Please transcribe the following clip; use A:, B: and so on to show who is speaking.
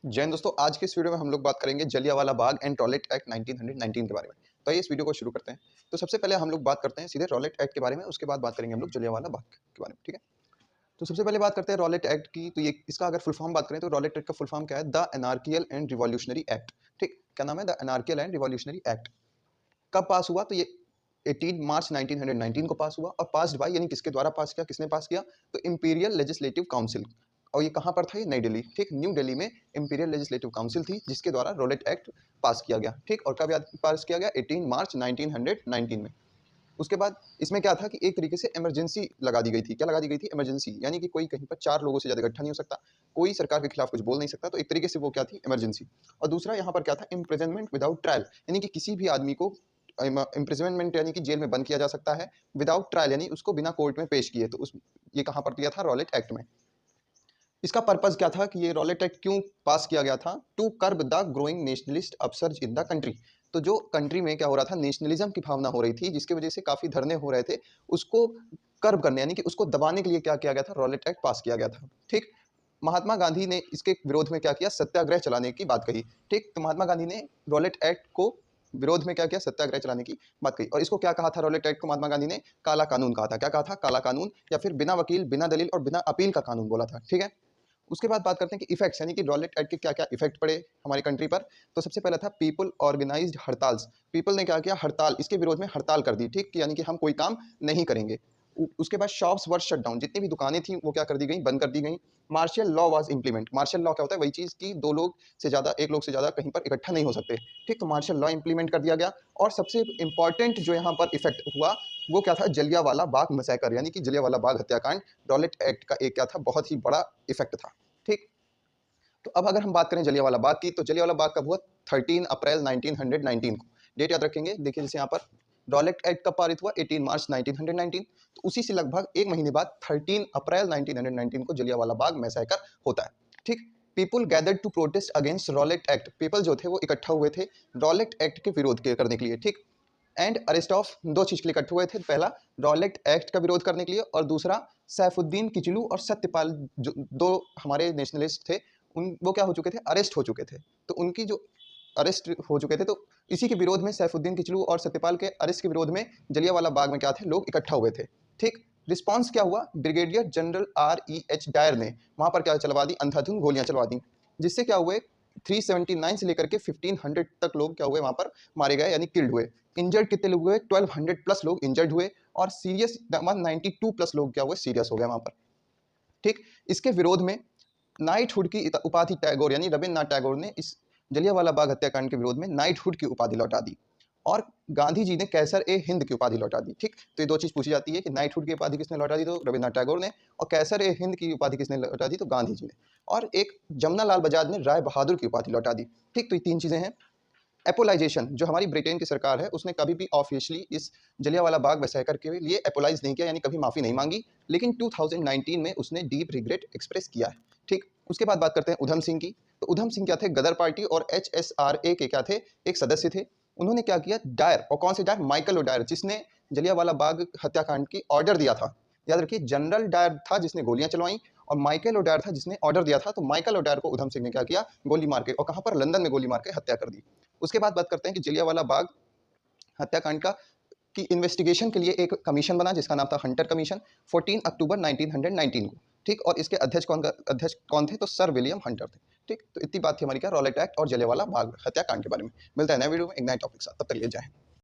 A: जैन दोस्तों, आज के इस वीडियो में हम लोग बात करेंगे Jallianwala Bagh and Rowlatt act 1919 के बारे में। तो ये इस वीडियो को शुरू करते हैं। तो सबसे पहले हम लोग बात करते हैं सीधे रॉलेट एक्ट के बारे में, उसके बाद बात करेंगे हम लोग जलियांवाला बाग के बारे में, ठीक है। तो सबसे पहले बात करते हैं रॉलेट एक्ट की। तो ये इसका अगर फुल फॉर्म बात करें तो रॉलेट एक्ट का फुल फॉर्म क्या है? The anarchical and revolutionary act. ठीक, क्या नाम है? The anarchical and revolutionary act. कब पास हुआ? तो ये 18 मार्च 1919 को पास हुआ और पास्ड बाय, यानी किसके द्वारा पास किया, किसने पास किया? तो इंपीरियल लेजिस्लेटिव काउंसिल। और ये कहाँ पर था? ये नई दिल्ली। ठीक, न्यू दिल्ली में इंपीरियल लेजिस्लेटिव काउंसिल थी जिसके द्वारा रॉलेट एक्ट पास किया गया। ठीक, और कब पास किया गया? 18 मार्च 1919 में। उसके बाद इसमें क्या था कि एक तरीके से इमरजेंसी लगा दी गई थी। क्या लगा दी गई थी? इमरजेंसी, यानी कि कोई कहीं पर 4 लोगों से ज़्यादा इकट्ठा नहीं हो सकता, कोई सरकार के खिलाफ कुछ बोल नहीं सकता। तो एक तरीके से वो क्या थी? इमरजेंसी। और दूसरा यहाँ पर क्या था? इम्प्रिजनमेंट विदाउट ट्रायल, यानी कि किसी भी आदमी को इम्प्रिजनमेंट यानी कि जेल में बंद किया जा सकता है विदाउट ट्रायल, यानी उसको बिना कोर्ट में पेश किए। तो उस ये कहाँ पर दिया था? रॉलेट एक्ट में। इसका पर्पस क्या था कि ये रॉलेट एक्ट क्यों पास किया गया था? To curb the growing nationalist upsurge in the country. तो जो कंट्री में क्या हो रहा था? नेशनलिज्म की भावना हो रही थी, जिसकी वजह से काफ़ी धरने हो रहे थे, उसको कर्ब करने यानी कि उसको दबाने के लिए क्या किया गया था? रॉलेट एक्ट पास किया गया था। ठीक, महात्मा गांधी ने इसके विरोध में क्या किया? सत्याग्रह चलाने की बात कही। ठीक, तो महात्मा गांधी ने रॉलेट एक्ट को विरोध में क्या किया? सत्याग्रह चलाने की बात कही। और इसको क्या कहा था? रॉलेट एक्ट को महात्मा गांधी ने काला कानून कहा था। क्या कहा था? काला कानून, या फिर बिना वकील, बिना दलील और बिना अपील का कानून बोला था। ठीक है, उसके बाद बात करते हैं कि इफेक्ट्स, यानी कि रॉलेट एक्ट के क्या क्या इफेक्ट पड़े हमारी कंट्री पर। तो सबसे पहला था पीपल ऑर्गेनाइज्ड हड़ताल्स। पीपल ने क्या किया? हड़ताल, इसके विरोध में हड़ताल कर दी। ठीक, यानी कि हम कोई काम नहीं करेंगे। उसके बाद शॉप्स वर शट डाउन, जितनी भी दुकानें थी वो क्या कर दी गई? बंद कर दी गई। Martial law was implement. Martial law क्या होता है? वही चीज़ कि दो लोग से ज़्यादा, एक लोग से ज़्यादा कहीं पर इकट्ठा नहीं हो सकते। ठीक, तो मार्शल लॉ इंप्लीमेंट कर दिया गया। और सबसे इंपॉर्टेंट जो यहाँ पर इफेक्ट हुआ वो क्या था? जलियांवाला बाग मैसेकर, यानी कि जलियांवाला बाग हत्याकांड। रॉलेट एक्ट का एक क्या था? बहुत ही बड़ा इफेक्ट था। ठीक, तो अब अगर हम बात करें जलियांवाला बाग की, तो जलियांवाला बाग कब हुआ? 13 अप्रैल 1919 को। डेट याद रखेंगे। देखिए जैसे यहाँ पर रॉलेट एक्ट कब पारित हुआ? 18 मार्च 1919। तो उसी से लगभग एक महीने बाद 13 अप्रैल 1919 को जलियांवाला बाग मैसेकर होता है। ठीक, people gathered to protest against Rowlatt Act. People जो थे वो इकट्ठा हुए थे रॉलेट एक्ट के विरोध करने के लिए। ठीक, एंड अरेस्ट ऑफ, दो चीज के लिए इकट्ठे हुए थे। पहला रॉलेट एक्ट का विरोध करने के लिए, और दूसरा सैफुद्दीन किचलू और सत्यपाल, जो दो हमारे नेशनलिस्ट थे, उन वो क्या हो चुके थे? अरेस्ट हो चुके थे। तो उनकी जो अरेस्ट हो चुके थे, तो इसी के विरोध में, सैफुद्दीन किचलू और सत्यपाल के अरेस्ट के विरोध में जलियांवाला बाग में क्या थे? लोग इकट्ठा हुए थे। ठीक, रिस्पांस क्या हुआ? ब्रिगेडियर जनरल REH डायर ने वहां पर क्या चलवा दी? अंधाधुंध गोलियां चलवा दी, जिससे क्या हुए? 379 से लेकर के 1500 तक लोग क्या हुए? वहां पर मारे गए, यानी किल्ड हुए। इंजर्ड कितने लोग हुए? 1200 प्लस लोग इंजर्ड हुए, और सीरियस 92 प्लस लोग क्या हुए? सीरियस हो गए वहां पर। ठीक, इसके विरोध में नाइटहुड की उपाधि टैगोर, यानी रविन्द्रनाथ टैगोर ने इस जलियांवाला बाग हत्याकांड के विरोध में नाइटहुड की उपाधि लौटा दी, और गांधी जी ने कैसर ए हिंद की उपाधि लौटा दी। ठीक, तो ये दो चीज पूछी जाती है कि नाइटहुड की उपाधि किसने लौटा दी? तो रविन्द्रनाथ टैगोर ने। और कैसर ए हिंद की उपाधि किसने लौटा दी? तो गांधी जी ने। और एक जमुना लाल बजाज ने राय बहादुर की उपाधि लौटा दी। ठीक, तो ये तीन चीजें हैं। एपोलाइजेशन, जो हमारी ब्रिटेन की सरकार है, उसने कभी भी ऑफिशियली इस जलियांवाला बाग मैसेकर के लिए एपोलाइज नहीं किया, यानी कभी माफ़ी नहीं मांगी। लेकिन 2019 में उसने डीप रिग्रेट एक्सप्रेस किया है। ठीक, उसके बाद बात करते हैं उधम सिंह की। तो उधम सिंह क्या थे? गदर पार्टी और HSRA के क्या थे? एक सदस्य थे। उन्होंने क्या किया? डायर, और कौन से डायर? माइकल ओडायर, जिसने जलियांवाला बाग हत्याकांड की ऑर्डर दिया था। याद रखिए, जनरल डायर था जिसने गोलियां चलवाई, और माइकल ओडायर था जिसने ऑर्डर दिया था। तो माइकल ओडायर को उधम सिंह ने क्या किया? गोली मार के, और कहाँ पर? लंदन में गोली मार के हत्या कर दी। उसके बाद बात करते हैं कि जलियांवाला बाग हत्याकांड का की इन्वेस्टिगेशन के लिए एक कमीशन बना जिसका नाम था हंटर कमीशन, 14 अक्टूबर 1919 को। ठीक, और इसके अध्यक्ष कौन थे? तो सर विलियम हंटर थे। ठीक, तो इतनी बात थी हमारी क्या? रॉलेट एक्ट और जलियांवाला बाग हत्याकांड के बारे में। मिलता है नए वीडियो में एक नए टॉपिक के साथ, तब तक लिए जय हिंद।